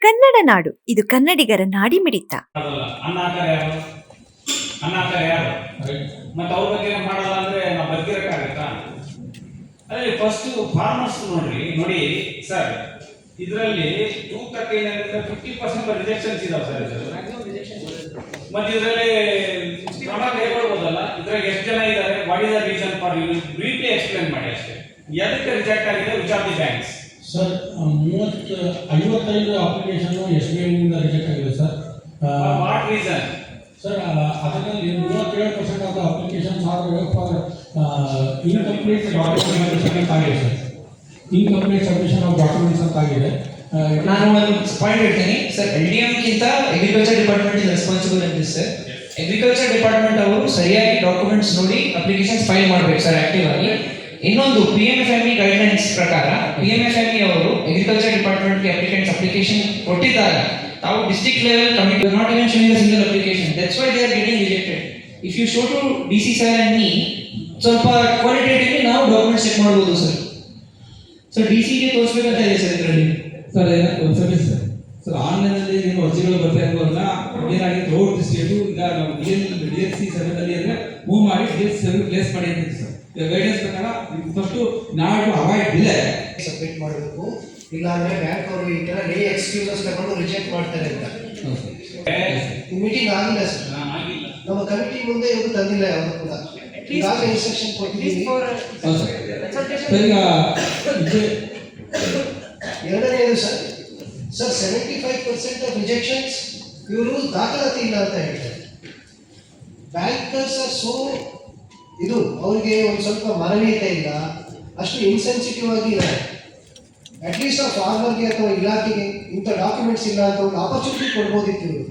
ಕನ್ನಡ ನಾಡು, ಇದು ಕನ್ನಡಿಗರ ನಾಡಿಮಿಡಿತ. ಮತ್ತೆ ಅವ್ರ ಬಗ್ಗೆ ಮಾಡಲ್ಲ ಅಂದ್ರೆ ನಾವು ಬದುಕಿರಕ್ಕಾಗತ್ತಾ? ಅಲ್ಲಿ ಫಸ್ಟ್ ಫಾರ್ಮರ್ಸ್ ನೋಡಿ ಸರ್, ಇದರಲ್ಲಿ 50% ರಿಜೆಕ್ಷನ್ಸ್ ಇದಾವೆ ಸರ್. ಮತ್ತೆ ಇದರಲ್ಲಿ ಕ್ರಮ ಕೈಗೊಳ್ಬೋದಲ್ಲ. ಇದ್ರಾಗ ಎಷ್ಟು ಜನ ಇದ್ದಾರೆ, what is the reason for you briefly explain ಮಾಡಿ ಅಷ್ಟೇ. ಎದಕ್ಕೆ ರಿಜೆಕ್ಟ್ ಆಗಿದೆ, which are the banks? Sir 55 application SBI ನಿಂದ ರಿಜೆಕ್ಟ್ ಆಗಿದೆ ಸರ್. What reason? ಸರ್ ಅದರಲ್ಲಿ 37% of the applications are for incomplete documentation ಅಂತ ಆಗಿದೆ sir. Incomplete submission of documents ಅಂತ ಆಗಿದೆ. ನಾನು ಒಂದು ಪಾಯಿಂಟ್ ಹೇಳ್ತೀನಿ ಸರ್. LDM ಗಿಂತ ಅಗ್ರಿಕಲ್ಚರ್ ಡಿಪಾರ್ಟ್ಮೆಂಟ್ ಇಸ್ ರೆಸ್ಪಾನ್ಸಿಬಲ್ ಅಂತ ಸರ್. ಅಗ್ರಿಕಲ್ಚರ್ ಡಿಪಾರ್ಟ್ಮೆಂಟ್ ಅವರು ಸರಿಯಾಗಿ ಡಾಕ್ಯುಮೆಂಟ್ಸ್ ನೋಡಿ ಅಪ್ಲಿಕೇಶನ್ ಫೈಲ್ ಮಾಡಬೇಕು ಸರ್ ಆಕ್ಟಿವ್ ಆಗಿ. ಇನ್ನೊಂದು PMFME ಗೈಡ್ಲೈನ್ಸ್ ಪ್ರಕಾರ PMFME ಅವರು ಅಗ್ರಿಕಲ್ಚರ್ ಡಿಪಾರ್ಟ್ಮೆಂಟ್ಗೆ ಅಪ್ಲಿಕೇಶನ್ ಕೊಟ್ಟಿದ್ದಾಗ ತಾವು district level committee not even showing a single application. That's why they are getting rejected. If you show to DC sir and me, ಸ್ವಲ್ಪ qualitatively ನಾವು documents check ಮಾಡ್ಬೋದು sir. So DCಗೆ ತೋರಿಸ್ಬೇಕಂತ ಇದೆ ಸರ್ ಇದರಲ್ಲಿ. ಸರ್ ಸರ್ವಿಸ್ ಸರ್ ಆನ್ಲೈನಲ್ಲಿ ಏನು ಅರ್ಜಿಗಳು ಬರ್ತಾ ಇರೋಲ್ಲ, ಏನಾಗಿದೆ ಥ್ರೂಔಟ್ ದಿ ಸ್ಟೇಟು. ಈಗ ನಾವು DSC 7 ಅಲ್ಲಿ ಅಂದರೆ ಮೂವ್ ಮಾಡಿ DSC 7 ಪ್ಲೇಸ್ ಮಾಡಿ ಅಂತ ಸರ್. ಗೈಡೆನ್ಸ್ ಪ್ರಕಾರ ಫಸ್ಟು ನಾವು ಅವಾಯ್ಡ್ ಡಿಲೇ ಸಬ್ಮಿಟ್ ಮಾಡಬೇಕು. ಇಲ್ಲಾಂದ್ರೆ ಬ್ಯಾಂಕ್ ಅವರು ಈ ತರ ಎಕ್ಸ್ಕ್ಯೂಸಸ್ ತಗೊಂಡು ರಿಜೆಕ್ಟ್ ಮಾಡ್ತಾರೆ ಅಂತ. ಮೀಟಿಂಗ್ ಆಗಿಲ್ಲ ಸರ್, ನಮ್ಮ ಕಮಿಟಿ ಮುಂದೆ ಇವರು ತಂದಿಲ್ಲ ಅವರು ಕೂಡ. ಈಗಾಗಲೇ ಇನ್ಸ್ಟ್ರಕ್ಷನ್ ಕೊಟ್ಟಿದ್ದೀವಿ. ಎರಡನೇದು ಸರ್ 75% ಆಫ್ ರಿಜೆಕ್ಷನ್ಸ್ ಇವರು ದಾಖಲಾತಿ ಇಲ್ಲ ಅಂತ ಹೇಳ್ತಾರೆ. ಬ್ಯಾಂಕರ್ಸ್ ಆರ್ ಸೋ ಇದು ಅವರಿಗೆ ಒಂದು ಸ್ವಲ್ಪ ಮಾನವೀಯತೆ ಇಲ್ಲ, ಅಷ್ಟು ಇನ್ಸೆನ್ಸಿಟಿವ್ ಆಗಿ ಇದ್ದಾರೆ. ಅಟ್ಲೀಸ್ಟ್ ಆ ಫಾರ್ಮರ್ಗೆ ಅಥವಾ ಇಲಾಖೆಗೆ ಇಂಥ ಡಾಕ್ಯುಮೆಂಟ್ಸ್ ಇಲ್ಲ ಅಂತ ಒಂದು ಆಪರ್ಚುನಿಟಿ ಕೊಡ್ಬೋದಿತ್ತು ಇವರು.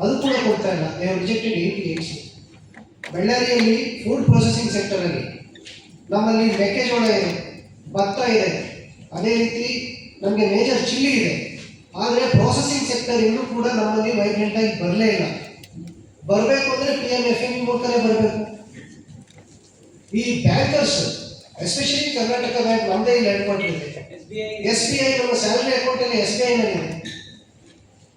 ಅದು ಕೂಡ ಕೊಡ್ತಾ ಇಲ್ಲ. They have rejected 88. ಬಳ್ಳಾರಿಯಲ್ಲಿ ಫುಡ್ ಪ್ರೊಸೆಸಿಂಗ್ ಸೆಕ್ಟರಲ್ಲಿ ನಮ್ಮಲ್ಲಿ ಮೆಕ್ಕೆಜೋಳ ಇದೆ, ಭತ್ತ ಇದೆ, ಅದೇ ರೀತಿ ನಮಗೆ ಮೇಜರ್ ಚಿಲ್ಲಿ ಇದೆ. ಆದರೆ ಪ್ರೊಸೆಸಿಂಗ್ ಸೆಕ್ಟರ್ ಇನ್ನೂ ಕೂಡ ನಮ್ಮಲ್ಲಿ ವೈಬ್ರೆಂಟ್ ಆಗಿ ಬರಲೇ ಇಲ್ಲ. ಬರಬೇಕು ಅಂದರೆ PMFME ಮೂಲಕನೇ ಬರಬೇಕು. ಈ ಬ್ಯಾಂಕರ್ಸ್ ಎಸ್ಪೆಷಲಿ ಕರ್ನಾಟಕ ಬ್ಯಾಂಕ್ ನಮ್ಮದೇ ಇಲ್ಲಿ ಹೆಡ್ ಕ್ವಾರ್ಟರ್ ಇದೆ. SBI ನಮ್ಮ ಸ್ಯಾಲರಿ ಅಕೌಂಟ್ ಅಲ್ಲಿ SBI ನಲ್ಲಿದೆ.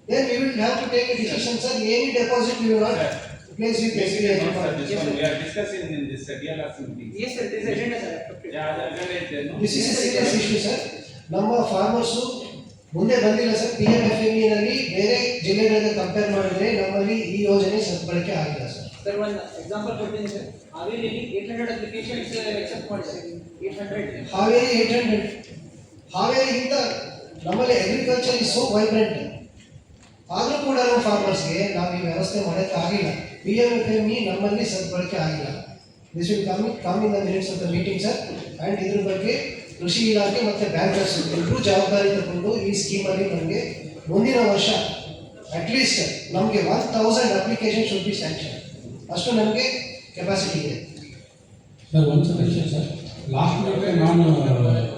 Then we will have to take a decision, sir. Any deposit we will not place with SBI. We are discussing in this DLRC meeting. Yes sir, this agenda sir. This is a serious issue sir. ನಮ್ಮ farmers ಮುಂದೆ ಬಂದಿಲ್ಲ sir. PMFME ನಲ್ಲಿ ಬೇರೆ ಜಿಲ್ಲೆಗಳಿಗೆ compare ಮಾಡಿದ್ರೆ ನಮ್ಮಲ್ಲಿ ಈ ಯೋಜನೆ ಸದ್ಬಳಕೆ ಆಗಿಲ್ಲ ಸರ್. ಸರ್ ಒಂದು ಎಕ್ಸಾಂಪಲ್ ಕೊಡ್ತೀನಿ ಸರ್. ಹಾವೇರಿಯಲ್ಲಿ 800 ಅಪ್ಲಿಕೇಶನ್ಸ್ ಎಕ್ಸೆಪ್ಟ್ ಮಾಡಿದ್ದಾರೆ. 800 ಹಾವೇರಿಗಿಂತ ನಮ್ಮಲ್ಲಿ ಅಗ್ರಿಕಲ್ಚರ್ ಇಸ್ ಸೋ ವೈಬ್ರೆಂಟ್. ಆದರೂ ಕೂಡ ನಮ್ಮ ಫಾರ್ಮರ್ಸ್ಗೆ ನಾವು ಈ ವ್ಯವಸ್ಥೆ ಮಾಡೋಕ್ಕೆ ಆಗಿಲ್ಲ. PMFME ನಮ್ಮಲ್ಲಿ ಸದ್ಬಳಕೆ ಆಗಿಲ್ಲ. This will come in the minutes of the meeting sir. And ಇದ್ರ ಬಗ್ಗೆ ಕೃಷಿ ಇಲಾಖೆ ಮತ್ತು ಬ್ಯಾಂಕರ್ಸ್ ಎಲ್ಲರೂ ಜವಾಬ್ದಾರಿ ತಗೊಂಡು ಈ ಸ್ಕೀಮಲ್ಲಿ ನಮಗೆ ಮುಂದಿನ ವರ್ಷ ಅಟ್ಲೀಸ್ಟ್ ನಮಗೆ 1000 ಅಪ್ಲಿಕೇಶನ್ ಶುಡ್ ಬಿ ಸ್ಯಾಂಕ್ಷನ್. ಅಷ್ಟು ನಮಗೆ ಕೆಪಾಸಿಟಿ ಇದೆ ಸರ್. ಒಂದು ಸಜೆಷನ್ ಸರ್, ಲಾಸ್ಟ್ ವೀಕ್ ನಾನು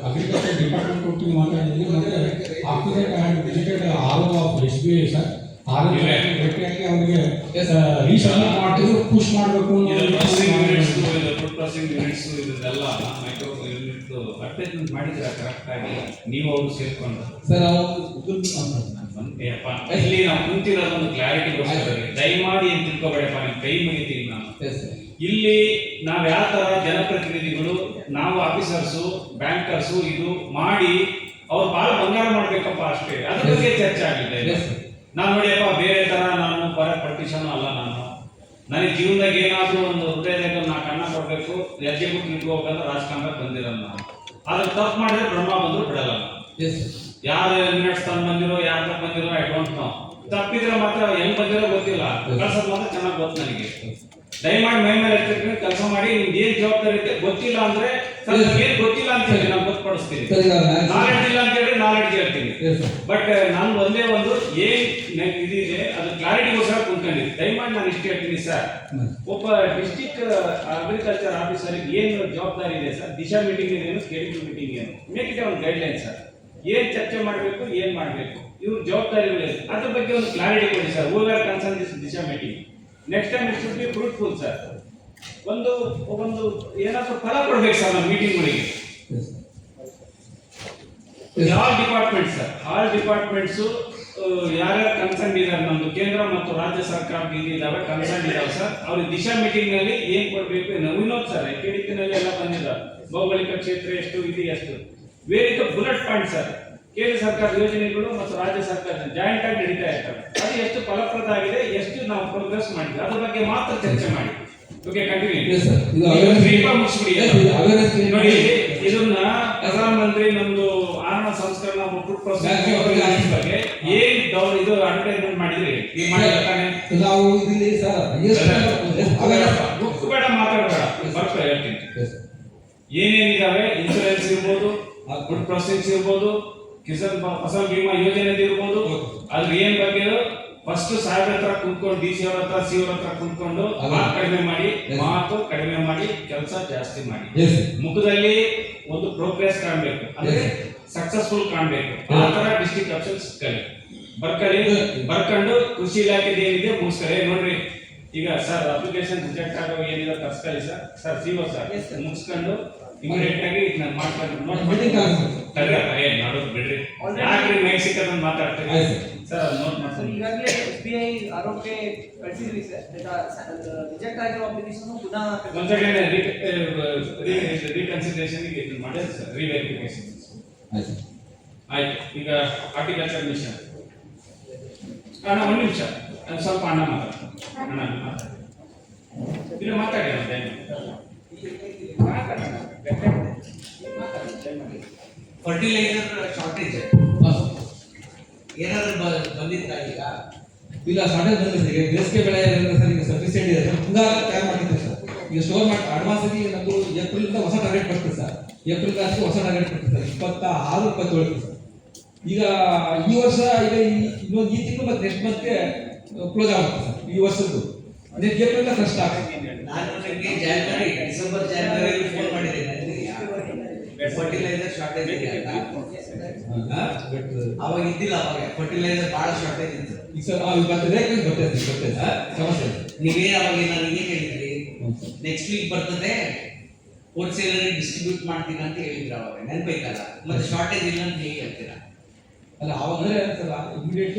ಅಗ್ರಿಕಲ್ಚರ್ ಡಿಪಾರ್ಟ್ಮೆಂಟ್ ಒಟ್ಟಿಗೆ ಮಾತಾಡಿದ್ದೀನಿ. ಮತ್ತು after that I had visited all of SBI sir. ಭೇಟಿಯಾಗಿ ಅವರಿಗೆ ರೀಸಬ್ಮಿಟ್ ಮಾಡ್ತಿದ್ರು, ಪುಷ್ ಮಾಡಬೇಕು. ಫುಡ್ ಪ್ರೊಸೆಸಿಂಗ್ ಯೂನಿಟ್ಸ್ ಇದೆಲ್ಲ ಮೈಕ್ರೋ ಯೂನಿಟ್ ಅಡ್ವರ್ಟೈಸ್ಮೆಂಟ್ ಮಾಡಿದ್ರೆ ಕರೆಕ್ಟಾಗಿ ನೀವು ಅವರು ಸೇರ್ಕೊಂಡು ಸರ್ ಇಲ್ಲಿ ನಾವು ಕುಂತಿರೋದು ಒಂದು ಕ್ಲಾರಿಟಿ ದಯಮಾಡಿ ಏನು ತಿಳ್ಕೊಬೇಡಪ್ಪ, ನಿಮ್ಮ ಕೈ ಮುಗಿತೀನಿ ನಾನು. ಇಲ್ಲಿ ನಾವು ಯಾವ ಥರ ಜನಪ್ರತಿನಿಧಿಗಳು, ನಾವು ಆಫೀಸರ್ಸು, ಬ್ಯಾಂಕರ್ಸು ಇದು ಮಾಡಿ ಅವ್ರು ಭಾಳ ಬಂಗಾರ ಮಾಡಬೇಕಪ್ಪ ಅಷ್ಟೇ. ಅದ್ರ ಬಗ್ಗೆ ಚರ್ಚೆ ಆಗಿದೆ. ನಾನು ನೋಡಿಯಪ್ಪ ಬೇರೆ ಥರ ನಾನು ಪರ್ಟಿಷನ್ ಅಲ್ಲ. ನನಗೆ ಜೀವನದಾಗ ಏನಾದರೂ ಒಂದು ಹೃದಯದಾಗ ನಾಲ್ಕು ಅನ್ನ ಕೊಡಬೇಕು, ಹೆಜ್ಜೆ ಬಿಟ್ಟು ನಿಂತ್ಕೋಬೇಕಂದ್ರೆ ರಾಜಕಾರಣಕ್ಕೆ ಬಂದಿರಲ್ಲ ನಾನು. ಅದ್ರ ತಪ್ಪು ಮಾಡಿದ್ರೆ ಬ್ರಹ್ಮ ಬಂದರೂ ಬಿಡಲ್ಲ. ಯಾರು ಮಿನಿಟ್ಸ್ ತಂದು ಬಂದಿರೋ, ಯಾರು ತಪ್ಪು ಬಂದಿರೋ ಐ ಡೋಂಟ್ ನೋ. ತಪ್ಪಿದ್ರೆ ಮಾತ್ರ ಹೆಂಗ್ ಬಂದಿರೋ ಗೊತ್ತಿಲ್ಲ, ಕಳ್ಸೋದು ಮಾತ್ರ ಚೆನ್ನಾಗಿ ಗೊತ್ತು ನನಗೆ. ದಯಮಾಡಿ ಮೈ ಮೇಲೆ ಎತ್ತಿರ್ತೀನಿ, ಕೆಲಸ ಮಾಡಿ. ನಿಮ್ಗೆ ಏನ್ ಜವಾಬ್ದಾರಿ ಇದೆ ಗೊತ್ತಿಲ್ಲ ಅಂದ್ರೆ ಏನ್ ಗೊತ್ತಿಲ್ಲ ಅಂತ ಹೇಳಿ ನಾನು ಗೊತ್ತುಪಡಿಸ್ತೀನಿ. ನಾಲೆಡ್ಜ್ ಇಲ್ಲ ಅಂತ ಹೇಳಿ ನಾಲೆಡ್ಜ್ ಹೇಳ್ತೀನಿ. ಬಟ್ ನಾನು ಒಂದೇ ಒಂದು ಏನ್ ಇದಿದೆ ಅದು ಕ್ಲಾರಿಟಿಗೋಸ್ಕರ ಕುಂತ್ಕೊಂಡಿದ್ದೆ. ದಯಮಾಡಿ ನಾನು ಇಷ್ಟು ಹೇಳ್ತೀನಿ ಸರ್. ಒಬ್ಬ ಡಿಸ್ಟ್ರಿಕ್ಟ್ ಅಗ್ರಿಕಲ್ಚರ್ ಆಫೀಸರ್ಗೆ ಏನು ಜವಾಬ್ದಾರಿ ಇದೆ ಸರ್? ದಿಶಾ ಮೀಟಿಂಗ್ ಏನು, ಸ್ಕೇಡಿಂಗ್ ಮೀಟಿಂಗ್ ಏನು, ಮೇಕ್ ಇಟ್ ಒಂದು ಗೈಡ್ ಲೈನ್ ಸರ್. ಏನ್ ಚರ್ಚೆ ಮಾಡಬೇಕು, ಏನ್ ಮಾಡಬೇಕು, ಇವ್ರ ಜವಾಬ್ದಾರಿಗಳು ಅದ್ರ ಬಗ್ಗೆ ಒಂದು ಕ್ಲಾರಿಟಿ ಕೊಡಿ sir. Who are concern this Disha meeting. Next time it should be fruitful sir. ಒಂದು ಏನಾದರೂ ಫಲ ಕೊಡ್ಬೇಕು ಸರ್ ನಮ್ಮ ಮೀಟಿಂಗ್ಗಳಿಗೆ. All departments sir, all departments ಯಾರ್ಯಾರು ಕನ್ಸರ್ನ್ ಇದ್ದಾರೆ ನಮ್ದು ಕೇಂದ್ರ ಮತ್ತು ರಾಜ್ಯ ಸರ್ಕಾರದ ಇದಾವೆ ಕನ್ಸರ್ನ್ ಇದಾವೆ ಸರ್. ಅವ್ರಿಗೆ ದಿಶಾ ಮೀಟಿಂಗ್ ನಲ್ಲಿ ಏನ್ ಕೊಡ್ಬೇಕು ವಿನೋದ್ ಸರ್ ಕೆಡಿಪಿನಲ್ಲಿ ಎಲ್ಲ ಬಂದಿದ್ದಾರೆ. ಭೌಗೋಳಿಕ ಕ್ಷೇತ್ರ ಎಷ್ಟು ಇದು ಎಷ್ಟು ವೇರಿಕ ಬುಲೆಟ್ ಪಾಯಿಂಟ್ ಸರ್. ಕೇಂದ್ರ ಸರ್ಕಾರದ ಯೋಜನೆಗಳು ಮತ್ತು ರಾಜ್ಯ ಸರ್ಕಾರ ಜಾಯಿಂಟ್ ಆಗಿ ನಡೀತಾ ಇರ್ತವೆ. ಅದು ಎಷ್ಟು ಫಲಪ್ರದ ಆಗಿದೆ, ಎಷ್ಟು ನಾವು ಪ್ರೋಗ್ರೆಸ್ ಮಾಡಿದ್ವಿ ಅದ್ರ ಬಗ್ಗೆ ಮಾತ್ರ ಚರ್ಚೆ ಮಾಡಿ. Okay continue. Yes, sir. ಇದು ಮುಗಿಸ್ಬಿಡಿ. Yes, ಇದು awareness create ನೋಡಿ ಮಾಡಿ. ಇದನ್ನ ಪ್ರಧಾನಮಂತ್ರಿ ನಮ್ದು ಆಹಾರ ಸಂಸ್ಕರಣಾ ಫುಡ್ ಪ್ರೊಸೆಸಿಂಗ್ ಬಗ್ಗೆ ಏನ್ ಇದು ಅಡ್ವರ್ಟೈಸ್ಮೆಂಟ್ ಮಾಡಿದ್ರಿ ಈ ಮಾಡಿಲ್ಲ ತಾನೆ? ನಾವು ಇಲ್ಲಿ ಸರ್ ಬೇಡ ಮಾತಾಡಬೇಡ ಬರ್ತಾ ಹೇಳ್ತೀನಿ. ಏನೇನಿದಾವೆ ಇನ್ಸೂರೆನ್ಸ್ ಇರ್ಬೋದು, ಫುಡ್ ಪ್ರೊಸೆಸಿಂಗ್ ಇರ್ಬೋದು, ಕಿಸಾನ್ ಫಸಲ್ ಬಿಮಾ ಯೋಜನೆ ಇರ್ಬೋದು, ಅದ್ರ ಏನ್ ಬಗ್ಗೆ ಫಸ್ಟ್ ಸಾಹೇಬ್ರ ಹತ್ರ ಕುಂತ್ಕೊಂಡು ಡಿ ಸಿ ಅವ್ರ ಹತ್ರ ಸಿ ಅವ್ರ ಹತ್ರ ಕುಂತ್ಕೊಂಡು ಮಾತು ಕಡಿಮೆ ಮಾಡಿ, ಮಾತು ಕಡಿಮೆ ಮಾಡಿ, ಕೆಲಸ ಜಾಸ್ತಿ ಮಾಡಿ. ಮುಖದಲ್ಲಿ ಒಂದು ಪ್ರೋಗ್ರೆಸ್ ಕಾಣ್ಬೇಕು, ಅಂದ್ರೆ ಸಕ್ಸಸ್ಫುಲ್ ಕಾಣ್ಬೇಕು. ಆ ತರ ಡಿಸ್ಟ್ರಿಕ್ಟ್ ಆಫೀಸರ್ಸ್ ಬರ್ಕೊಂಡು ಕೃಷಿ ಇಲಾಖೆ ಏನಿದೆ ಮುಗಿಸ್ತಾರೆ. ನೋಡ್ರಿ ಈಗ ಸರ್ ಅಪ್ಲಿಕೇಶನ್ ರಿಜೆಕ್ಟ್ ಆಗೋ ಏನಿದೆ ತರ್ಸ್ಕೊಳ್ಳಿ ಸರ್. ಸರ್ ಸಿಒ ಸರ್ ಮುಗಿಸ್ಕೊಂಡು ಇಮಿಡಿಯೇಟ್ ಆಗಿ ನಾನು ಮಾಡ್ಕೊಂಡು ಮಾಡೋದು ಬಿಡ್ರಿ. ಯಾಕ್ರಿ ಮೈಕ್ ಸಿಕ್ಕದನ್ನ ಮಾತಾಡ್ತೀವಿ ಸರ್. ನೋಟ್ ಮಾಡ್ತೀನಿ. ಈಗಾಗಲೇ SBI ಆರೋಪಕ್ಕೆ ಕಳಿಸಿದ್ರಿ ಸರ್. ರಿಜೆಕ್ಟ್ ಆಗಿರೋ ಅಪ್ಲಿಕೇಶನ್ ಪುನಃ ಒಂದ್ಸಲ ರೀಕನ್ಸಿಡರೇಷನ್ ಮಾಡಿದ್ರೆ ಸರ್, ರಿವೆರಿಫಿಕೇಶನ್ ಆಯ್ತು. ಈಗ ಹಾರ್ಟಿಕಲ್ಚರ್ ಮಿಷನ್ ಅಣ್ಣ ಒಂದು ನಿಮಿಷ ಸ್ವಲ್ಪ ಅಣ್ಣ ಇದು ಮಾತಾಡಿ ಫರ್ಟಿಲೈಸರ್ ಶಾರ್ಟೇಜ್ ಏನಾದ್ರು ಬಂದಿತ್ತ ಈಗ? ಇಲ್ಲ ಶಾರ್ಟೇಜ್ ಬಂದಿದೆ. ಈಗ ಬೇಸಿಗೆ ಬೆಳೆ ಸರ್ ಈಗ ಸಫಿಸಿಯೆಂಟ್ ಇದೆ ಸರ್. ಮುಂಗಾರು ತಯಾರು ಮಾಡಿದ್ದೆ ಸರ್. ಈಗ ಸ್ಟೋರ್ ಮಾಡಿ ಅಡ್ವಾನ್ಸ್ ಆಗಿ ನಮ್ಮದು ಏಪ್ರಿಲ್ ಹೊಸ ಟಾರ್ಗೆಟ್ ಬರ್ತದೆ ಸರ್. ಏಪ್ರಿಲ್ ಲಾಸ್ಟ್ಗೆ ಹೊಸ ಟಾರ್ಗೆಟ್ ಬರ್ತದೆ ಸರ್. 26, 27 ಸರ್. ಈಗ ಈ ವರ್ಷ ಈಗ ಇನ್ನೊಂದು ಈ ತಿಂಗಳು ಮತ್ತೆ ನೆಕ್ಸ್ಟ್ ಮಂತ್ಗೆ ಕ್ಲೋಸ್ ಆಗುತ್ತೆ ಸರ್. ಈ ವರ್ಷದ್ದು ನೆಕ್ಸ್ಟ್ ಏಪ್ರಿಲ್ ಕಷ್ಟ ಆಗ್ತದೆ. ನಾನು ನಿಮಗೆ ಡಿಸೆಂಬರ್ ಜಾನ್ವರಿ ಫೋನ್ ಮಾಡಿದ್ದೇನೆ. ಫರ್ಟಿಲೈಸರ್ ಶಾರ್ಟೇಜ್ ಇದೆ ಅಂತ ಅವಾಗ ಇದ್ದಿಲ್ಲ. ಅವಾಗ ಫರ್ಟಿಲೈಸರ್ ಬಹಳ ಶಾರ್ಟೇಜ್ ಇತ್ತು. ಈಗ ಸರ್ ಬರ್ತದೆ ಸಮಸ್ಯೆ. ನೀವೇ ಅವಾಗ ನನಗೆ ಹೇಳಿದ್ರಿ ನೆಕ್ಸ್ಟ್ ವೀಕ್ ಬರ್ತದೆ, ಹೋಲ್ಸೇಲರ್ ಡಿಸ್ಟ್ರಿಬ್ಯೂಟ್ ಮಾಡ್ತೀನಿ ಅಂತ ಹೇಳಿದ್ರು. ಅವಾಗ ನೆನಪೈತಲ್ಲ. ಮತ್ತೆ ಶಾರ್ಟೇಜ್ ಇಲ್ಲ ಅಂತ ಹೇಗೆ ಹೇಳ್ತೀರಾ? ಅಲ್ಲ ಅವಾಗಂದ್ರೆ ಸರ್ ಇಮಿಡಿಯೇಟ್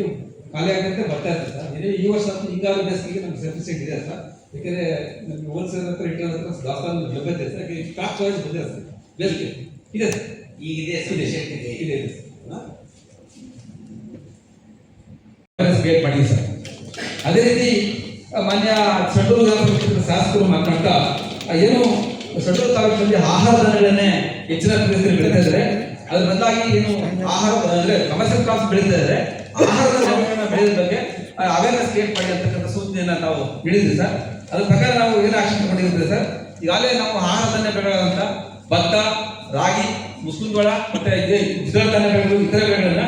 ಖಾಲಿ ಆಗಂತೆ ಬರ್ತಾ ಇರ್ತದೆ ಸರ್. ಈ ವರ್ಷ ಹಿಂಗಾರು ಬೇಸಿಗೆಗೆ ನಮ್ಗೆ ಸಫಿಸಿಯೆಂಟ್ ಇದೆ ಸರ್. ಯಾಕಂದ್ರೆ ನಮ್ಗೆ ಹೋಲ್ಸೇಲ್ ಹತ್ರ ರಿಟೇಲ್ ಹತ್ರ ದಾಸ್ತಾನು ಲಭ್ಯತೆ ಸರ್. ಸ್ಟಾಕ್ ಚಾಯ್ಸ್ ಬಂದಿದೆ ಸರ್. ಬೇಸಿಗೆ ಇದೆ ಸರ್. ಈಗ ಇದೆ ಸಫಿಷಿಯೆಂಟ್ ಇದೆ. ಇದೆ ಕ್ರಿಯೇಟ್ ಮಾಡಿ ಸರ್. ಅದೇ ರೀತಿ ಮಾನ್ಯ ಸಡ್ಡೂರು ಗ್ರಾಮ ಶಾಸಕರು ಮಾತನಾಡ್ತಾ ಏನು ಸಡ್ಡೂರು ತಾಲೂಕಿನಲ್ಲಿ ಆಹಾರ ಧಾನ್ಯಗಳನ್ನೇ ಹೆಚ್ಚಿನ ಪ್ರದೇಶದಲ್ಲಿ ಬೆಳೀತಾ ಇದ್ದಾರೆ. ಅದ್ರ ಬದಲಾಗಿ ಏನು ಆಹಾರ ಅಂದ್ರೆ ಕಮರ್ಷಿಯಲ್ ಕ್ರಾಪ್ಸ್ ಬೆಳೀತಾ ಇದ್ದಾರೆ. ಆಹಾರದ ಧಾನ್ಯಗಳನ್ನ ಬೆಳೆಯೋದ್ರ ಬಗ್ಗೆ ಅವೇರ್ನೆಸ್ ಕ್ರಿಯೇಟ್ ಮಾಡಿ ಅಂತಕ್ಕಂಥ ಸೂಚನೆಯನ್ನ ನಾವು ನೀಡಿದ್ವಿ ಸರ್. ಅದ್ರ ಪ್ರಕಾರ ನಾವು ಏನು ಆಕ್ಷನ್ ತಗೊಂಡಿದ್ದೀವಿ ಸರ್. ಈಗಾಗಲೇ ನಾವು ಆಹಾರ ಧಾನ್ಯ ಬೆಳೆಗಳಂತ ಭತ್ತ, ರಾಗಿ, ಮುಸ್ಲಿಂಜೋಳ ಮತ್ತೆ ದ್ವಿದಳ ಧಾನ್ಯ ಬೆಳೆಗಳು, ಇತರ ಬೆಳೆಗಳನ್ನ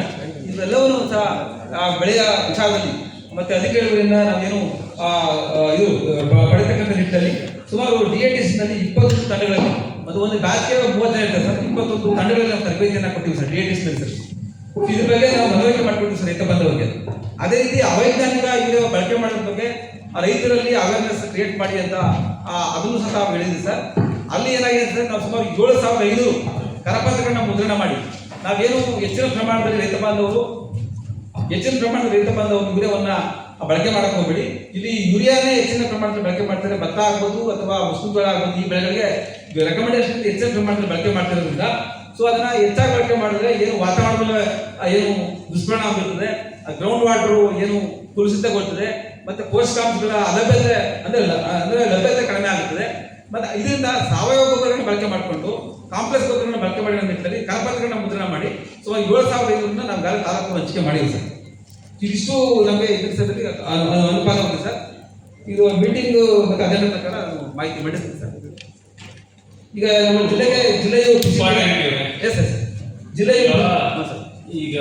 ಇವೆಲ್ಲವನ್ನೂ ಸಹ ಬೆಳೆಯ ವಿಚಾರದಲ್ಲಿ ಮತ್ತೆ ಅಧಿಕಾರಿಗಳಿಂದ ನಾವೇನು ಇದು ಪಡೆತಕ್ಕಂಥ ನಿಟ್ಟಿನಲ್ಲಿ ಸುಮಾರು DATS ನಲ್ಲಿ 21 ತಂಡಗಳಲ್ಲಿ ಮತ್ತು ಒಂದು ಬ್ಯಾಚ್ಗೆ 35 ಇರ್ತದೆ ಸರ್. 21 ತಂಡಗಳಲ್ಲಿ ನಾವು ತರಬೇತಿಯನ್ನು ಕೊಟ್ಟಿವಿ ಸರ್ DATS ನಲ್ಲಿ ಸರ್. ಇದ್ರ ಬಗ್ಗೆ ನಾವು ಮನವರಿಕೆ ಮಾಡ್ಕೊಡ್ತೀವಿ ಸರ್ ರೈತ ಬಂಧುಗಳಿಗೆ. ಅದೇ ರೀತಿ ಅವೈಜ್ಞಾನಿಕ ಈಗ ಬಳಕೆ ಮಾಡೋದ್ರ ಬಗ್ಗೆ ರೈತರಲ್ಲಿ ಅವೇರ್ನೆಸ್ ಕ್ರಿಯೇಟ್ ಮಾಡಿ ಅಂತ ಅದನ್ನು ಸಹ ನಾವು ಹೇಳಿದ್ವಿ ಸರ್. ಅಲ್ಲಿ ಏನಾಗಿದೆ ಸರ್, ನಾವು ಸುಮಾರು 7,500 ಕರಪತ್ರಗಳನ್ನ ಮುದ್ರಣ ಮಾಡಿ ನಾವೇನು ಹೆಚ್ಚಿನ ಪ್ರಮಾಣದಲ್ಲಿ ರೈತ ಬಾಂಧವರು ಯೂರಿಯಾವನ್ನ ಬಳಕೆ ಮಾಡಕ್ ಹೋಗ್ಬೇಡಿ. ಇಲ್ಲಿ ಯೂರಿಯಾನೇ ಹೆಚ್ಚಿನ ಪ್ರಮಾಣದಲ್ಲಿ ಬಳಕೆ ಮಾಡ್ತಾರೆ. ಭತ್ತ ಆಗ್ಬೋದು ಅಥವಾ ಮುಸ್ಲಿಂಜೋಳ ಆಗ್ಬೋದು, ಈ ಬೆಳೆಗಳಿಗೆ ರೆಕಮೆಂಡೇಶನ್ ಹೆಚ್ಚಿನ ಪ್ರಮಾಣದಲ್ಲಿ ಬಳಕೆ ಮಾಡ್ತಿರೋದ್ರಿಂದ ಸೊ ಅದನ್ನ ಹೆಚ್ಚಾಗಿ ಬಳಕೆ ಮಾಡಿದ್ರೆ ಏನು ವಾತಾವರಣದ ಏನು ದುಷ್ಪರಿಣಾಮ ಬೀರ್ತದೆ, ಗ್ರೌಂಡ್ ವಾಟರ್ ಏನು ಕುಲುಷಿತಗೊಳ್ತದೆ, ಮತ್ತೆ ಪೋಷಕಾಂಶಗಳ ಅಲಭ್ಯತೆ ಅಂದ್ರೆ ಲಭ್ಯತೆ ಕಡಿಮೆ ಆಗುತ್ತದೆ. ಮತ್ತೆ ಇದರಿಂದ ಸಾವಯವ ಗೊಬ್ಬರಗಳನ್ನು ಬಳಕೆ ಮಾಡಿಕೊಂಡು ಕಾಂಪ್ಲೆಕ್ಸ್ ಗೊಬ್ಬರಗಳನ್ನು ಬಳಕೆ ಮಾಡಿದ ನಿಟ್ಟಿನಲ್ಲಿ ಕರಪತ್ರಗಳನ್ನ ಮುದ್ರಣ ಮಾಡಿ ಸುಮಾರು 7,500 ನಾವು ತಾಲೂಕು ಹಂಚಿಕೆ ಮಾಡಿದ್ವಿ ಸರ್. ಇದಿಷ್ಟು ನಮಗೆ ಇದರಲ್ಲಿ ಅನುಪಾತ ಇದೆ ಸರ್. ಇದು ಮೀಟಿಂಗ್ ಮತ್ತೆ ಅಜೆಂಡಾ ಪ್ರಕಾರ ಮಾಹಿತಿ ಮಂಡಿಸ್ತೀವಿ ಸರ್. ಈಗ ನಮ್ಮ ಜಿಲ್ಲೆಯು ಈಗ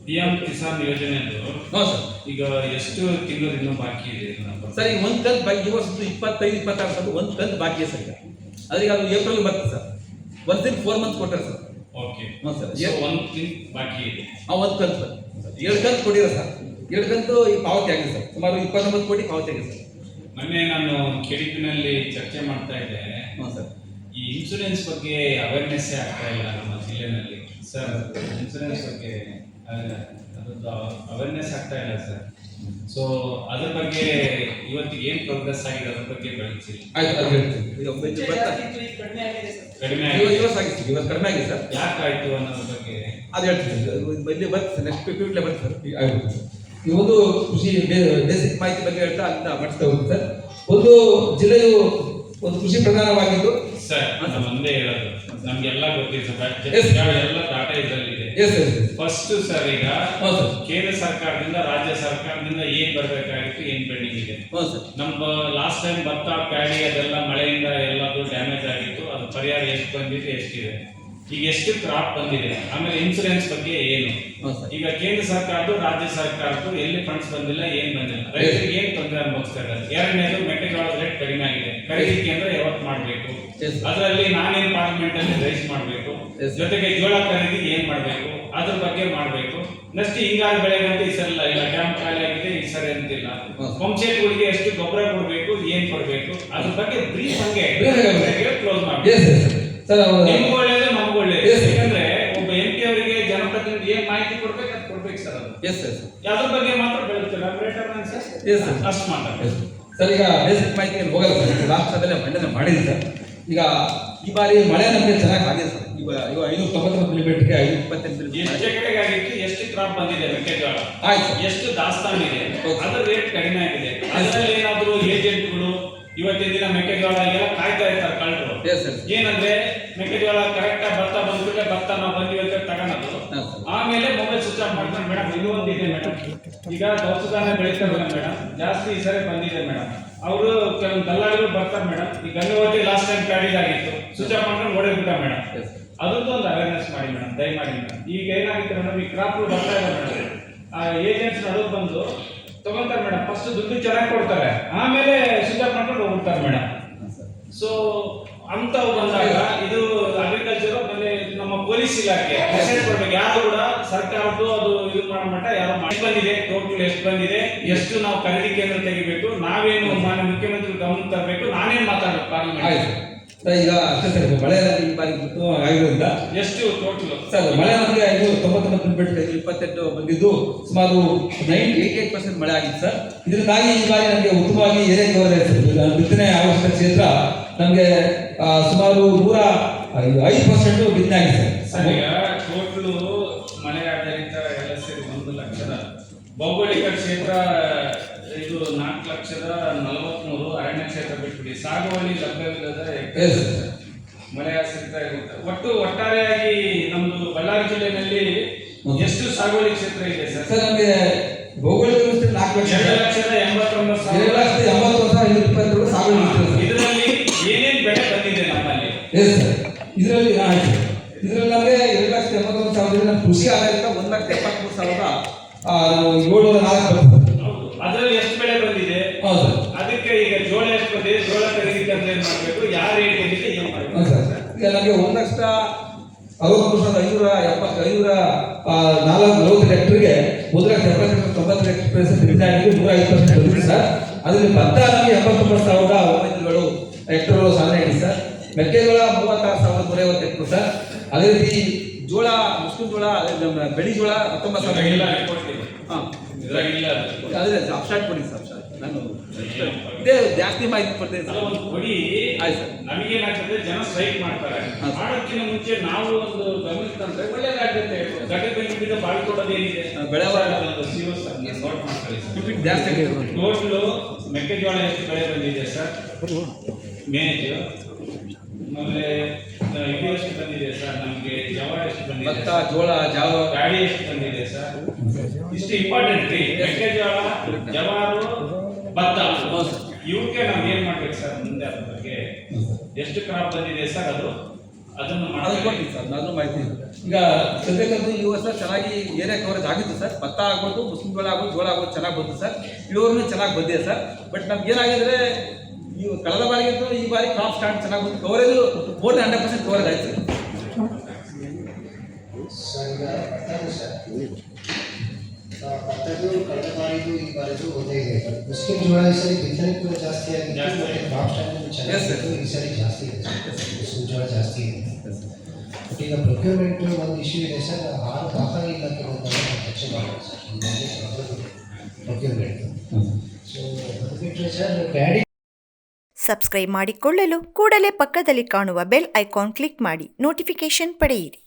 PM ಕಿಸಾನ್ ಯೋಜನೆ ಸರ್ ಈಗ ಎಷ್ಟು ತಿಂಗಳು ಬಾಕಿ ಇದೆ ಸರ್? ಈಗ ಒಂದು ಕಂತು ಬಾಕಿ, ಈ ವರ್ಷದ್ದು 25-26 ಒಂದು ಕಂತು ಬಾಕಿ ಇದೆ ಸರ್. ಈಗ ಅದ್ರಿಗೆ ಅದು ಏಪ್ರಿಲ್ ಬರ್ತದೆ ಸರ್. 4 ಮಂತ್ ಕೊಟ್ಟಾರೆ ಸರ್. ಓಕೆ ಸರ್ ಒಂದು ತಿಂಗಳು ಬಾಕಿ ಇದೆ. ಒಂದು ಕಂತು ಸರ್. 2 ಕಂತು ಕೊಟ್ಟಿದೆ ಸರ್. 2 ಕಂತು ಈ ಪಾವತಿ ಆಗಿದೆ ಸರ್. ಸುಮಾರು 29 ಕೋಟಿ ಪಾವತಿ ಆಗಿದೆ ಸರ್. ಮೊನ್ನೆ ನಾನು ಕೆಡಿಪಿನಲ್ಲಿ ಚರ್ಚೆ ಮಾಡ್ತಾ ಇದ್ದೆ ಸರ್. ಈ ಇನ್ಸೂರೆನ್ಸ್ ಬಗ್ಗೆ ಅವೇರ್ನೆಸ್ ಆಗ್ತಾ ಇಲ್ಲ ನಮ್ಮ ಜಿಲ್ಲೆನಲ್ಲಿ ಸರ್. ಇನ್ಸೂರೆನ್ಸ್ ಬಗ್ಗೆ ಅದ್ರದ್ದು ಅವೇರ್ನೆಸ್ ಆಗ್ತಾ ಇಲ್ಲ ಸರ್. ಸೊ ಅದ್ರ ಬಗ್ಗೆ ಇವತ್ತಿಗೆ ಏನ್ ಪ್ರೋಗ್ರೆಸ್ ಆಗಿದೆ ಅದ್ರ ಬಗ್ಗೆ ಬೆಳೆಸಿಲ್ಲ. ಆಯ್ತು ಅದು ಹೇಳ್ತೀನಿ. ಈಗ ಮುಂಚೆ ಭತ್ತ ಜಾಸ್ತಿ ಇತ್ತು, ಈಗ ಕಡಿಮೆ ಆಗಿದೆ ಸರ್. ಕಡಿಮೆ ಇವತ್ತು ಆಗಿತ್ತು, ಇವತ್ತು ಕಡಿಮೆ ಆಗಿದೆ ಸರ್. ಯಾಕಾಯ್ತು ಅನ್ನೋದ್ರ ಬಗ್ಗೆ ಅದು ಹೇಳ್ತೀನಿ ಸರ್. ಇಲ್ಲಿ ಬರ್ತದೆ ನೆಕ್ಸ್ಟ್ ಪೀಪಲ್ ಬರ್ತದೆ ಸರ್. ಈಗ ಆಗುತ್ತೆ ಸರ್. ಈ ಒಂದು ಕೃಷಿ ಬೇಸಿಕ್ ಮಾಹಿತಿ ಬಗ್ಗೆ ಹೇಳ್ತಾ ಅಲ್ಲಿಂದ ಮಾಡಿಸ್ತಾ ಹೋಗುತ್ತೆ ಸರ್. ಒಂದು ಜಿಲ್ಲೆಯು ಒಂದು ಕೃಷಿ ಪ್ರಧಾನವಾಗಿದ್ದು ಸರ್ ನಮ್ಮ ಮುಂದೆ ಹೇಳೋದು ನಮ್ಗೆಲ್ಲ ಗೊತ್ತಿದೆ Yes. ಸರ್. ಎಲ್ಲ ಡಾಟಾ ಇದರಲ್ಲಿದೆ. ಎಸ್ ಎಸ್ ಫಸ್ಟ್ ಸರ್ ಈಗ ಹೌದು ಸರ್. ಕೇಂದ್ರ ಸರ್ಕಾರದಿಂದ ರಾಜ್ಯ ಸರ್ಕಾರದಿಂದ ಏನ್ ಬರ್ಬೇಕಾಗಿತ್ತು ಏನ್ ಪೆಂಡಿಂಗ್ ಇದೆ. ಹೌದು ಸರ್. ನಮ್ಮ ಲಾಸ್ಟ್ ಟೈಮ್ ಭತ್ತ ಪ್ಯಾಡಿ ಅದೆಲ್ಲ ಮಳೆಯಿಂದ ಎಲ್ಲದು ಡ್ಯಾಮೇಜ್ ಆಗಿತ್ತು. ಅದು ಪರಿಹಾರ ಎಷ್ಟು ಬಂದಿದೆ ಎಷ್ಟಿದೆ, ಈಗ ಎಷ್ಟು ಕ್ರಾಪ್ ಬಂದಿದೆ, ಆಮೇಲೆ ಇನ್ಸೂರೆನ್ಸ್ ಬಗ್ಗೆ ಏನು. ಹೌದು ಸರ್. ಈಗ ಕೇಂದ್ರ ಸರ್ಕಾರದ್ದು ರಾಜ್ಯ ಸರ್ಕಾರದ್ದು ಎಲ್ಲಿ ಫಂಡ್ಸ್ ಬಂದಿಲ್ಲ ಏನ್ ಬಂದಿಲ್ಲ, ರೈತರಿಗೆ ಏನ್ ತೊಂದರೆ ಅನುಭವಿಸ್ತಾ ಇದ್ದಾರೆ. ಎರಡನೇದು ಮೆಕ್ಕೆಜೋಳದ ರೇಟ್ ಕಡಿಮೆ ಆಗಿದೆ, ಖರೀದಿ ಕೇಂದ್ರ ಯಾವತ್ತು ಮಾಡಬೇಕು, Yes. ಅದರಲ್ಲಿ ನಾನೇನ್ ಪಾರ್ಲಿಮೆಂಟ್ ಅಲ್ಲಿ ರೈಸ್ ಮಾಡಬೇಕು, Yes. ಜೊತೆಗೆ ಜೋಳ ಖರೀದಿ ಏನ್ ಮಾಡಬೇಕು ಅದ್ರ ಬಗ್ಗೆ ಮಾಡಬೇಕು. ನೆಕ್ಸ್ಟ್ ಹಿಂಗಾರು ಬೆಳೆಗಂತ ಈ ಸರಿ ಇಲ್ಲ, ಡ್ಯಾಮ್ ಖಾಲಿ ಆಗಿದೆ ಈ ಸರಿ ಅಂತಿಲ್ಲ. ಹೌದು. ಪಂಪ್ಸೆಟ್ಗಳಿಗೆ ಎಷ್ಟು ಗೊಬ್ಬರ ಕೊಡಬೇಕು ಏನ್ ಕೊಡಬೇಕು ಅದ್ರ ಬಗ್ಗೆ ಬ್ರೀಫ್ ಹಂಗೆ ಕ್ಲೋಸ್ ಎಸ್ ಮಾಡಿ. Yes sir. ನಿಮ್ಗೆ ಒಳ್ಳೇದು ನಮ್ಗೆ ಒಳ್ಳೇದು. Yes. ಯಾಕಂದ್ರೆ ಒಬ್ಬ MP ಅವರಿಗೆ ಜನಪ್ರತಿನಿಧಿ ಏನ್ ಮಾಹಿತಿ ಕೊಡ್ಬೇಕು ಅದು ಕೊಡ್ಬೇಕು ಸರ್. ಅದು ಎಸ್ ಎಸ್ ಅದ್ರ ಬಗ್ಗೆ ಮಾತ್ರ ಬೆಳೆಯುತ್ತಿಲ್ಲ. Yes, sir. ಅಷ್ಟು ಮಾತಾಡ್ತಾರೆ. ಸರ್ ಈಗ ಬೇಸಿಕ್ ಮಾಹಿತಿಗೆ ಹೋಗಲ್ಲ ಸರ್. ಲಾಸ್ಟ್ ಅದಲ್ಲೇ ಮಂಡನೆ ಮಾಡಿದೆ ಸರ್. ಈಗ ಈ ಬಾರಿ ಮಳೆ ನಮಗೆ ಚೆನ್ನಾಗಿ ಆಗಿದೆ ಸರ್. ಈಗ 599 ಮಿಲಿಮೀಟರ್ಗೆ 528 ಎಷ್ಟು ಎಕರೆಗೆ ಆಗಿತ್ತು, ಎಷ್ಟು ಕ್ರಾಪ್ ಬಂದಿದೆ ಮೆಕ್ಕೆಜೋಳ, ಆಯ್ತು. ಎಷ್ಟು ದಾಸ್ತಾನು ಇದೆ, Okay. ಅದ್ರ ರೇಟ್ ಕಡಿಮೆ ಆಗಿದೆ. ಅದರಲ್ಲಿ ಏನಾದ್ರು ಏಜೆಂಟ್ಗಳು ಇವತ್ತಿನ ದಿನ ಮೆಕ್ಕೆಜೋಳ ಎಲ್ಲ ಕಾಯ್ತಾ ಇರ್ತಾರೆ ಕಳ್ಳರು. Yes sir. ಏನಂದ್ರೆ ಮೆಕ್ಕೆಜೋಳ ಕರೆಕ್ಟ್ ಆಗಿ ಭತ್ತ ಬಂದ್ಬಿಟ್ರೆ ಭತ್ತ ನಾವು ಬಂದಿವಿ ಅಂತ ತಗೊಳೋದು. ಹಾಂ ಸರ್. ಆಮೇಲೆ ಮೊಬೈಲ್ ಸ್ವಿಚ್ ಆಫ್ ಮಾಡ್ಕೊಂಡು ಮೇಡಮ್ ಇದು ಒಂದಿದೆ ಮೇಡಮ್, ಈಗ ದೌಸದಾನ ಬೆಳೀತಾರಲ್ಲ ಮೇಡಮ್, ಜಾಸ್ತಿ ಈ ಸರಿ ಬಂದಿದೆ ಮೇಡಮ್. ಅವರು ಕೆಲವು ದಲ್ಲಾಳಿಗಳು ಬರ್ತಾರೆ ಮೇಡಮ್, ಈ ಗಂಗಾವತಿ ಲಾಸ್ಟ್ ಟೈಮ್ ಪ್ಯಾಡಿಡ್ ಆಗಿತ್ತು, ಸ್ವಿಚ್ ಆಫ್ ಮಾಡ್ಕೊಂಡು ಓಡೋಗ್ಬಿಟ್ಟ ಮೇಡಮ್. Yes. ಅದೊಂದು ಒಂದು ಅವೇರ್ನೆಸ್ ಮಾಡಿ ಮೇಡಮ್, ದಯಮಾಡಿ ಮೇಡಮ್. ಈಗ ಏನಾಗುತ್ತೆ ಮೇಡಮ್, ಈ ಕ್ರಾಪ್ ಬರ್ತಾ ಇದೆ ಮೇಡಮ್, ಆ ಏಜೆಂಟ್ಸ್ ನಡುವೆ ಬಂದು ತಗೊಂತಾರೆ ಮೇಡಮ್. ಫಸ್ಟ್ ದುಡ್ಡು ಚೆನ್ನಾಗಿ ಕೊಡ್ತಾರೆ, ಆಮೇಲೆ ಸ್ವಿಚ್ ಆಫ್ ಮಾಡ್ಕೊಂಡು ಹೋಗ್ಬಿಡ್ತಾರೆ ಮೇಡಮ್. ಸೊ ಅಂತವು ಬಂದಾಗ ಇದು ಅಗ್ರಿಕಲ್ಚರ್ ಆಮೇಲೆ ನಮ್ಮ ಪೊಲೀಸ್ ಇಲಾಖೆ ಮೆಸೇಜ್ ಕೊಡ್ಬೇಕು. ಯಾರು ಕೂಡ ಸರ್ಕಾರದ್ದು ಅದು ಇದು ಮಾಡೋ ಮಟ್ಟ ಯಾರು ಮಾಡಿ ಬಂದಿದೆ, ಟೋಟಲ್ ಎಷ್ಟು ಬಂದಿದೆ, ಎಷ್ಟು ನಾವು ಖರೀದಿ ಕೇಂದ್ರ ತೆಗಿಬೇಕು, ನಾವೇನು ಮಾನ್ಯ ಮುಖ್ಯಮಂತ್ರಿ ಗಮನ ತರಬೇಕು, ನಾನೇನು ಮಾತಾಡ್ಬೇಕು ಪಾರ್ಲಿಮೆಂಟ್. ಆಯ್ತು ಸರ್. ಈಗ ಅಷ್ಟೇ ಸರ್. ಮಳೆ ಈ ಬಾರಿ ಆಗಿರೋದ್ರಿಂದ ಎಷ್ಟು ಟೋಟಲ್ ಸರ್ ಮಳೆ ನಮಗೆ 599 ಮಿಲಿಮೀಟರ್ 28 ಬಂದಿದ್ದು ಸುಮಾರು 88% ಮಳೆ ಆಗಿತ್ತು ಸರ್. ಇದರಿಂದಾಗಿ ಈ ಬಾರಿ ನಮಗೆ ಉತ್ತಮವಾಗಿ ಏರಿಯಾ ಕವರ್ ಆಗಿದೆ. ಬಿತ್ತನೆ ಅವಶ್ಯಕ ಕ್ಷೇತ್ರ ನಮಗೆ ಸುಮಾರು 105% ಬಿತ್ತನೆ ಆಗಿದೆ ಸರ್. ಈಗ ಟೋಟಲ್ ಮಳೆ ಆಧಾರಿತ ಎಲ್ಲ ಸೇರಿ 1 ಲಕ್ಷದ, ಭೌಗೋಳಿಕ ಕ್ಷೇತ್ರ ಇದು 4,43,000, ಅರಣ್ಯ ಕ್ಷೇತ್ರ ಬಿಟ್ಬಿಡಿ, ಸಾಗುವಳಿ ಲಭ್ಯವಿಲ್ಲದ ಎಸ್ ಮಳೆ ಆಶ್ರಿತ ಇರುತ್ತೆ. ಒಟ್ಟಾರೆಯಾಗಿ ನಮ್ದು ಬಳ್ಳಾರಿ ಜಿಲ್ಲೆಯಲ್ಲಿ ಎಷ್ಟು ಸಾಗುವಳಿ ಕ್ಷೇತ್ರ ಇದೆ ಸರ್? ಸರ್ ನಮಗೆ ಭೌಗೋಳಿಕ ವ್ಯವಸ್ಥೆ 2,89,000. 2,80,520 ಸಾಗುವಳಿ ಮಾಡ್ತೀವಿ ಸರ್. ಇದರಲ್ಲಿ ಏನೇನ್ ಬೆಳೆ ಬಂದಿದೆ ನಮ್ಮಲ್ಲಿ? Yes sir. ಇದರಲ್ಲಿ ಆಯ್ತು. ಇದರಲ್ಲಿ ನಮಗೆ 2,81,000 ನಮ್ಮ ಕೃಷಿ ಆಧಾರಿತ 1,73,704 ಬರ್ತದೆ. ಹೌದು. ಅದರಲ್ಲಿ ಎಷ್ಟು ಬೆಳೆ ಬಂದಿದೆ? ಹೌದು ಸರ್. ಅದಕ್ಕೆ ಈಗ ಜೋಳ ಎಷ್ಟು ಬಂದಿದೆ, ಜೋಳ ಖರೀದಿ ಅಂದ್ರೆ ಏನ್ ಮಾಡ್ಬೇಕು, ಯಾವ ರೇಟ್ ಬಂದಿದೆ, ಏನ್ ಹೌದು ಮಾಡ್ಬೇಕು ಸರ್. ಈಗ ನಮಗೆ 1,60,540 ಹೆಕ್ಟರ್ಗೆ 1,70,90 ಹೆಕ್ಟರ್ ಬಿತ್ತನೆ ಆಗಿದೆ. 105% ಬಂದಿದೆ ಸರ್. ಅದರಲ್ಲಿ ಭತ್ತ ನಮಗೆ 89,900 ಹೆಕ್ಟರ್ ಸಾಧನೆ ಆಗಿದೆ ಸರ್. ಮೆಕ್ಕೆಜೋಳ 36,150 ಹೆಕ್ಟರ್ ಸರ್. ಅದೇ ರೀತಿ ಜೋಳ, ಮುಸ್ಲಿಂ ಜೋಳ, ಬೆಳಿ ಜೋಳ 19,000. ಇಲ್ಲ ರಿಪೋರ್ಟ್ ಇದೆ. ಹಾಂ ಇದ್ರಾಗ ಇಲ್ಲ ಅದು. ಅದೇ ಅಪ್ಸ್ಟಾರ್ಟ್ ಕೊಡಿ ಸರ್. ನಾನು ಇದೇ ಜಾಸ್ತಿ ಮಾಹಿತಿ ಕೊಡ್ತೇನೆ ಅಲ್ಲ, ಸರ್. ಒಂದು ಕೊಡಿ. ಆಯ್ತು ಸರ್. ನಮಗೇನಾಗ್ತದೆ, ಜನ ಸ್ಟ್ರೈಕ್ ಮಾಡ್ತಾರೆ. ಹಾಂ. ಮಾಡೋಕ್ಕಿಂತ ಮುಂಚೆ ನಾವು ಒಂದು ಗಮನಿಸ್ತಂದ್ರೆ ಒಳ್ಳೇದಾಗುತ್ತೆ. ಗಡ್ಡೆ ಬೆಂಕಿಯಿಂದ ಬಾಳ್ಕೊಡೋದೇನಿದೆ ಬೆಳೆವಾರ ನೋಟ್ ಮಾಡ್ಕೊಳ್ಳಿ ಸರ್. ರಿಪೀಟ್ ಜಾಸ್ತಿ ಆಗಿದೆ. ಟೋಟಲು ಮೆಕ್ಕೆಜೋಳ ಎಷ್ಟು ಬೆಳೆ ಬಂದಿದೆ ಸರ್? ಮೇಜ್ ಆಮೇಲೆ ಇದು ಎಷ್ಟು ಬಂದಿದೆ ಸರ್? ನಮಗೆ ಜವಾರ ಎಷ್ಟು ಬಂದಿದೆ? ಭತ್ತ, ಜೋಳ, ಜಾವ, ಗಾಡಿ ಎಷ್ಟು ಬಂದಿದೆ ಸರ್? ಇಷ್ಟು ಇಂಪಾರ್ಟೆಂಟ್ ರೀ. ಮೆಕ್ಕೆಜೋಳ, ಜವಾರು, ಭತ್ತ, ಇವಕ್ಕೆ ನಾವು ಏನ್ ಮಾಡ್ಬೇಕು ಸರ್ ಮುಂದೆ? ಅದ್ರ ಬಗ್ಗೆ ಎಷ್ಟು ಕ್ರಾಪ್ ಬಂದಿದೆ ಸರ್? ಅದನ್ನು ಅದು ಕೊಡ್ತೀನಿ ಸರ್. ನಾನು ಮಾಹಿತಿ ಈಗ ಸದ್ಯಕ್ಕಂತೂ ಈ ವರ್ಷ ಚೆನ್ನಾಗಿ ಏರಿಯಾ ಕವರೇಜ್ ಆಗಿತ್ತು ಸರ್. ಭತ್ತ ಆಗ್ಬೋದು, ಮುಸ್ಲಿಂ ಜೋಳ ಆಗ್ಬೋದು, ಜೋಳ ಆಗ್ಬೋದು ಚೆನ್ನಾಗಿ ಬಂತು ಸರ್. ಇಳುವರಿನೂ ಚೆನ್ನಾಗಿ ಬಂದಿದೆ ಸರ್. ಬಟ್ ನಮ್ಗೆ ಏನಾಗಿದ್ರೆ ಈ ಕಳೆದ ಬಾರಿಗಿಂತೂ ಈ ಬಾರಿ ಕ್ರಾಪ್ ಸ್ಟಾರ್ಟ್ ಚೆನ್ನಾಗಿ ಬಂತು. ಕವರೇಜು ಮೋರ್ ದನ್ 100% ಕವರೇಜ್ ಆಯ್ತು ಸರ್. ಸರ್ ಈಗ ಭತ್ತನೂ ಸರ್ ಭತ್ತದ್ದು ಕಳೆದ ಬಾರಿಗೂ ಈ ಬಾರಿಗೂ ಒಂದೇ ಇದೆ. ಮುಸ್ಲಿಂ ಜೋಳ ಈ ಸರಿ ಬಿತ್ತನೆ ಕೂಡ ಜಾಸ್ತಿ ಆಗಿದೆ, ಮತ್ತೆ ಕ್ರಾಪ್ ಸ್ಟಾರ್ಟ್ ಚೆನ್ನಾಗಿತ್ತು. ಈ ಸರಿ ಜಾಸ್ತಿ ಇದೆ ಸರ್. ಮುಸ್ಲಿಂ ಜೋಳ ಜಾಸ್ತಿ ಇದೆ. ಬಟ್ ಈಗ ಪ್ರೊಕ್ಯೂರ್ಮೆಂಟ್ ಒಂದು ಇಶ್ಯೂ ಇದೆ ಸರ್. 6 ದಾಖಲೆ ಇಲಾಖೆ ಚರ್ಚೆ ಮಾಡೋದು ಸರ್ ಪ್ರೊಕ್ಯೂರ್ಮೆಂಟ್. ಸೊ ಅದು ಬಿಟ್ಟರೆ ಸರ್ ಪ್ಯಾಡಿ ಸಬ್ಸ್ಕ್ರೈಬ್ ಮಾಡಿಕೊಳ್ಳಲು ಕೂಡಲೇ ಪಕ್ಕದಲ್ಲಿ ಕಾಣುವ ಬೆಲ್ ಐಕಾನ್ ಕ್ಲಿಕ್ ಮಾಡಿ ನೋಟಿಫಿಕೇಶನ್ ಪಡೆಯಿರಿ.